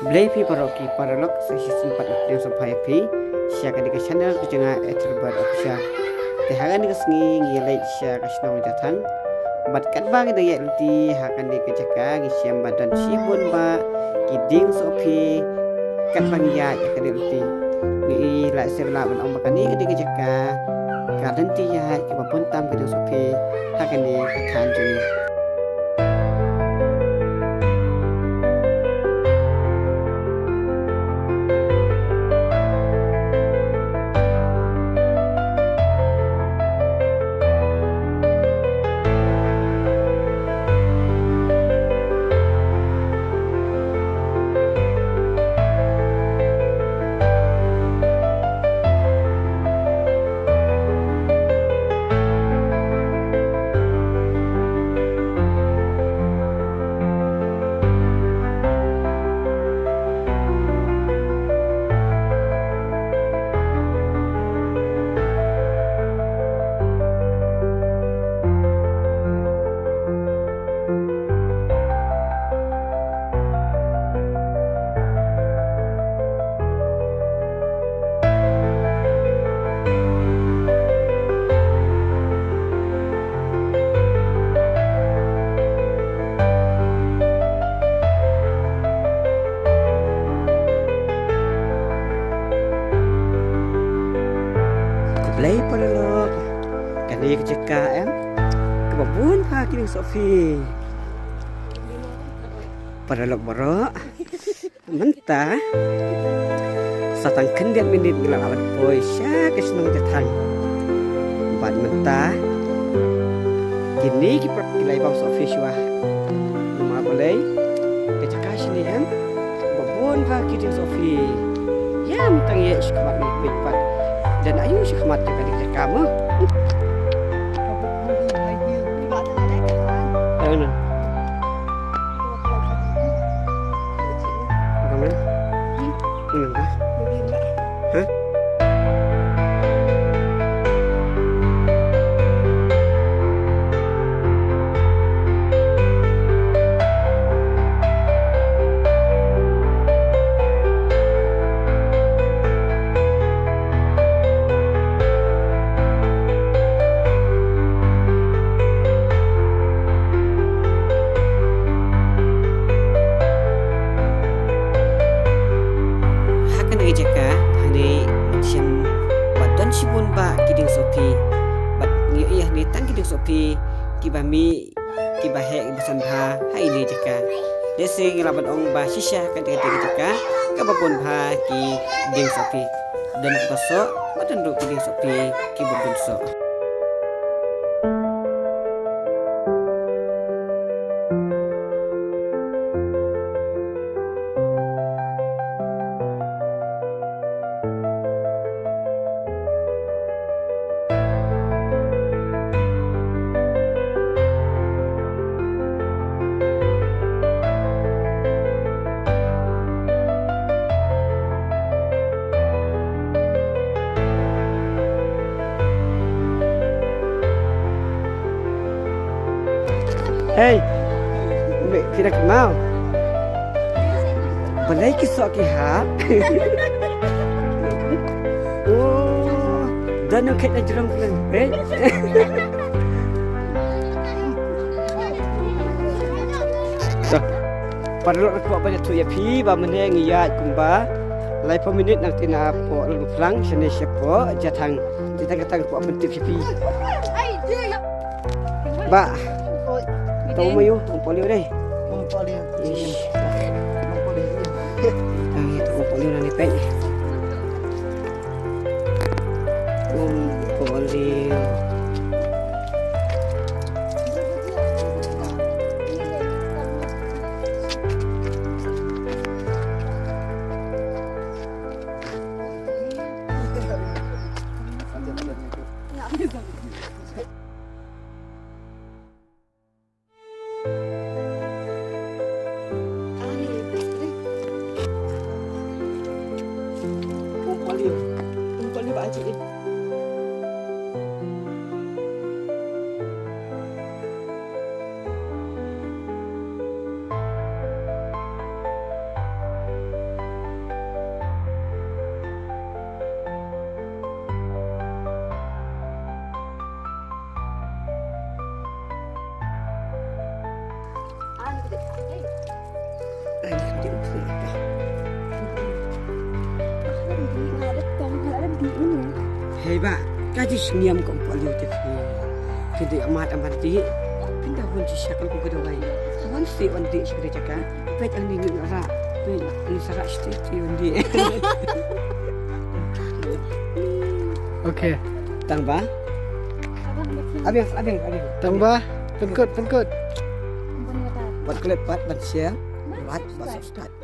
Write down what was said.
Blaypi paroki paralog sesi sempat yang sampai pi siakan di channel kejengah terbaru official. Tehangan di kesengi ngilai siak kasnong jatan. Batkat bagi daya ulti hakan di kejaka ngisiam badan sibun ba kiding sopi kat bang ya akan di ulti. Ngi la sebelah ban om bakani di kejaka kadan ti ya ke pun tam kiding sopi hakan di katan juni. Play paralog kani kejaka kebabun ha kini Sofi paralog borok mentah satang kendian minit bilang awan boy sya kesnong jatang bat mentah kini kiper kilai bang Sofi syua nama boleh kejaka sini kebabun ha kini Sofi ya mentang ya sekolah ni pipat dan ayo sekhmat dekat kamu. Mana? Mana? Mana? Hah? Jaka hani macam badan sibun ba kiding Sofi bat ngiya ni tang kiding Sofi kibami kibahe besan ba hai ni jaka desi ngelaban ong ba sisya kan jaka kabapun ba kiding Sofi dan pasok badan do kiding Sofi kibun so. Hey, tidak mau. Balai kisah kihat. Oh, dan nak kita jerang pulang. So, pada waktu aku banyak tu ya pi, bapa ni ngiyat kumba. Lai peminit nak tina po lalu pulang, sini siapa jatang, kita po penting pi. Ba. Tahu mayu, polio deh. Polio. Itu polio nani pek. Polio. di usi ka. Hei ba, kaji sniam ko paliu te ki. Kidi amat di. Pindah pun siakal ko kedawai. Kawan si undi sikri jaka. Pet ang ningi ra. Pet ni sarak sti undi. Okay. Tangba? Abang. Tambah. Pengkut. Buat kelepat ban sia. Buat subscribe.